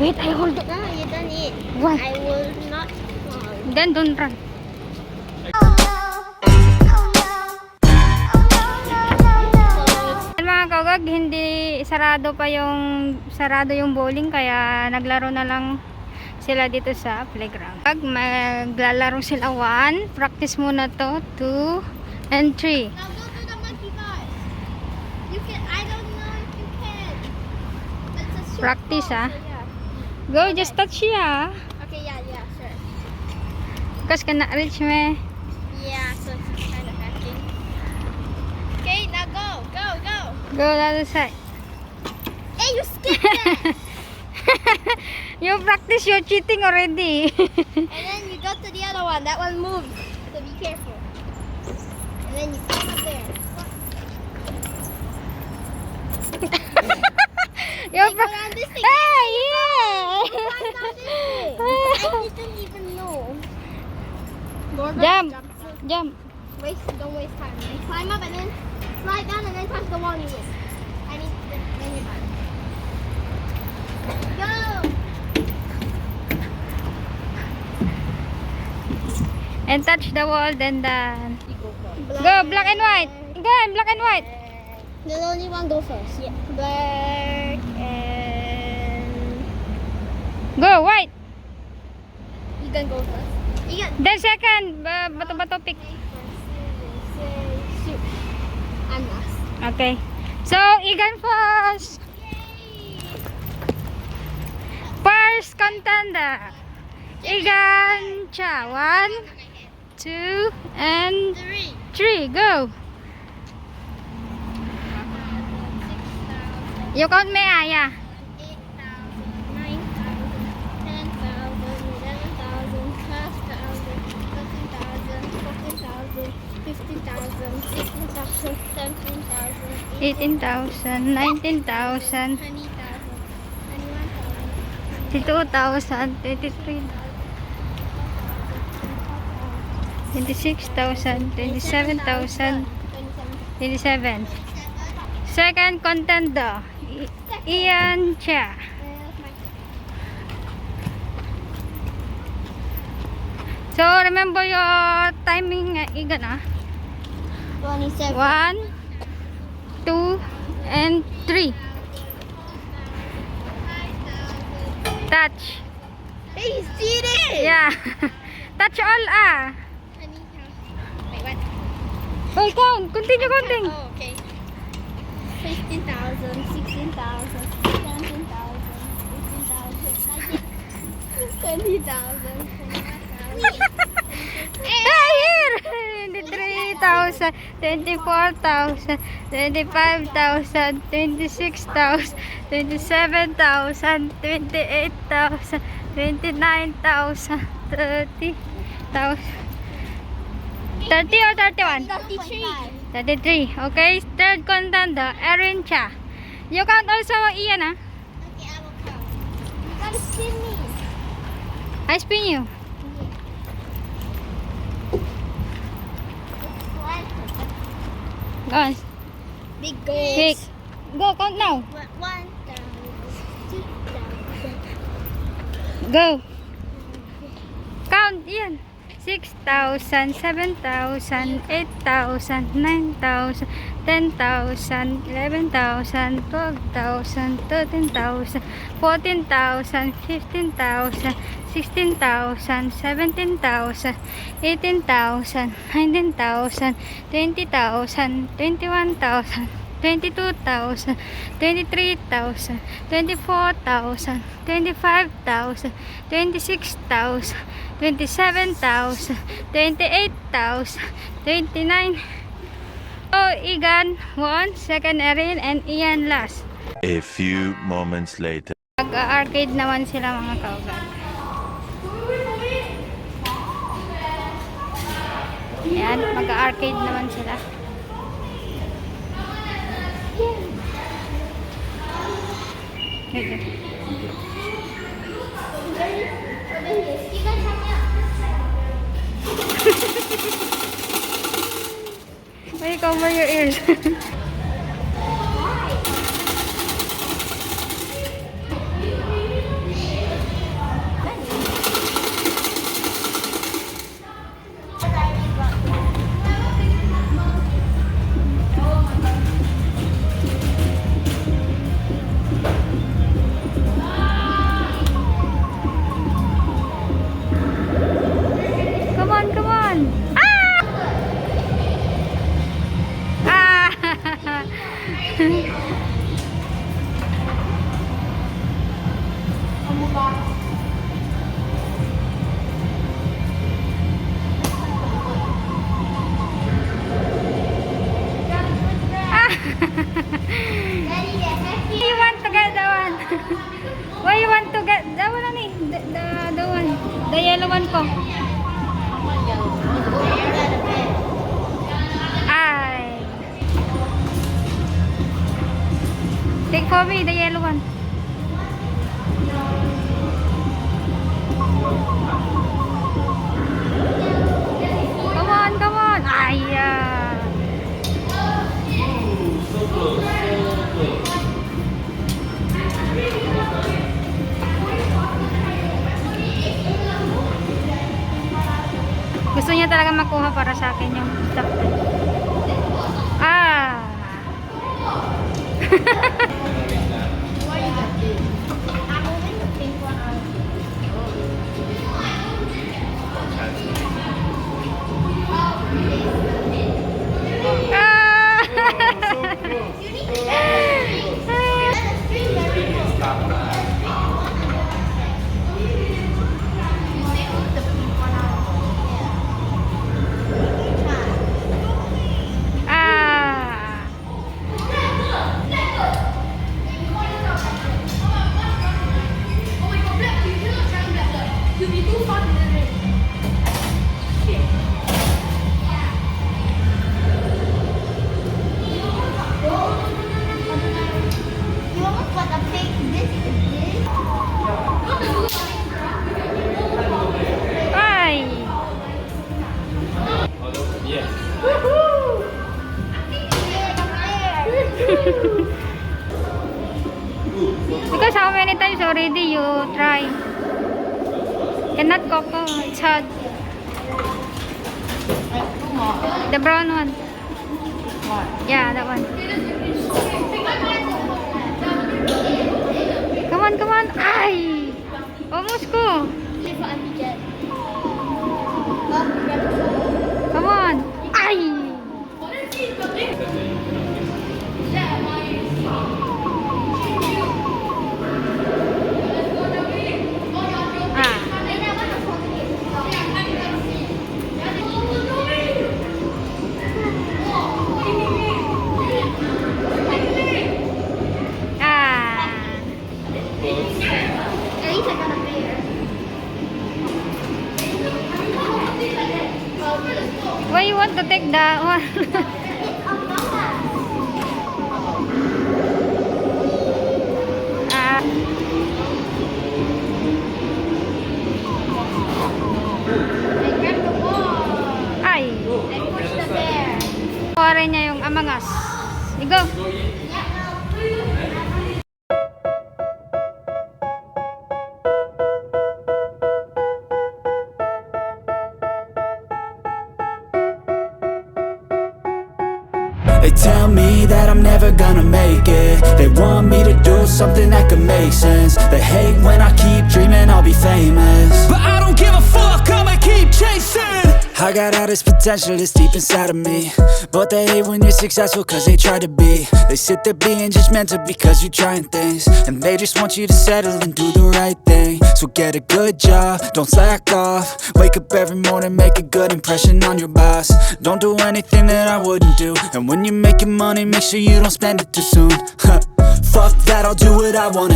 Wait, I hold it. No, you don't eat. Why? I will not fall. Then don't run. Mga kagag, hindi sarado yung bowling, kaya naglaro na lang sila dito sa playground. Pag maglalaro sila 1, practice muna to 2 and 3. Now go to the monkey bars. You can. I don't know if you can. It's a short Practice, ball, ah. so yeah. Go, just touch ya. Okay, yeah, sure. Kasi kana reach me. Yeah, so it's kind of hacking. Okay, now go. Go the other side. Hey, you skipped it. You practice, you're cheating already. And then you go to the other one. That one moves, so be careful. And then you come up there. You're Hey, go down this thing. Hey, yeah. Go down this thing. I didn't even know. Jump. Jump. Don't waste time. And climb up and then slide down and then touch the wall you win. I mean, then you're done. Go! And touch the wall, then done. Go, black and white. Go, black and white. There's only one go first. Yeah. Black and... Go, white. You can go first. You can... Then second, bato-bato pick. Shoot. I'm last. Okay. So, Igan first. Yay! First contender. Igan Cha. 1, 2, and 3. Go. You count me, Aya. 18,000, 19,000, 22,000, 23,000, 26,000, 27,000, 27. Second contender, Ian Cha. So remember your timing, Igan, ah. 27. 1, 2, and 3. Touch. Hey, you cheated! Yeah. Touch all, ah. Wait, what? Oh, count. Continue counting. Oh, okay. 15,000, 16,000, 17,000, 18,000, 20,000, 21,000. Ah, here. 23,000, 24,000, 25,000, 26,000, 27,000, 28,000, 29,000, 30,000. 30 or 31? 33. 33. Okay, third contender, Erin Cha. You count also, Ian, ah. Okay, I will count. You gotta spin me. I spin you. Go on. Big Pick. Go, count now. 1,000, 2,000. Go. Count, Ian. 6,000, 7,000, 8,000, 9,000, 10,000, 11,000, 12,000, 13,000, 14,000, 15,000, 16,000, 17,000, 18,000, 19,000, 20,000, 21,000, 22,000, 23,000, 24,000, 25,000, 26,000, 27,000, 28,000, 29. Oh, Igan won, second Erin, and Ian last. A few moments later. Mag-arcade naman sila, mga kaugan. Ayan, mag-arcade naman sila. Okay. You guys help me out. Why cover your ears? the yellow one ko. Ay. Take for me the yellow one. Come on. Ay. Gusto niya talaga makuha para sa akin yung stuff. Ah. Because how many times already you try? Cannot coco, it's hard. The brown one. Yeah, that one. Come on. Ay! Almost ko. Come on. Ay! Why you want to take that one? Ay. Kuha niya yung Among Us. Go. They tell me that I'm never gonna make it. They want me to do something that could make sense. They hate when I keep dreaming I'll be famous, but I don't give a fuck, I'ma keep chasing. I got all this potential that's deep inside of me, but they hate when you're successful cause they try to be. They sit there being judgmental because you're trying things, and they just want you to settle and do the right thing. So get a good job, don't slack off. Wake up every morning, make a good impression on your boss. Don't do anything that I wouldn't do, and when you're making money, make sure you don't spend it too soon. Fuck that, I'll do what I wanna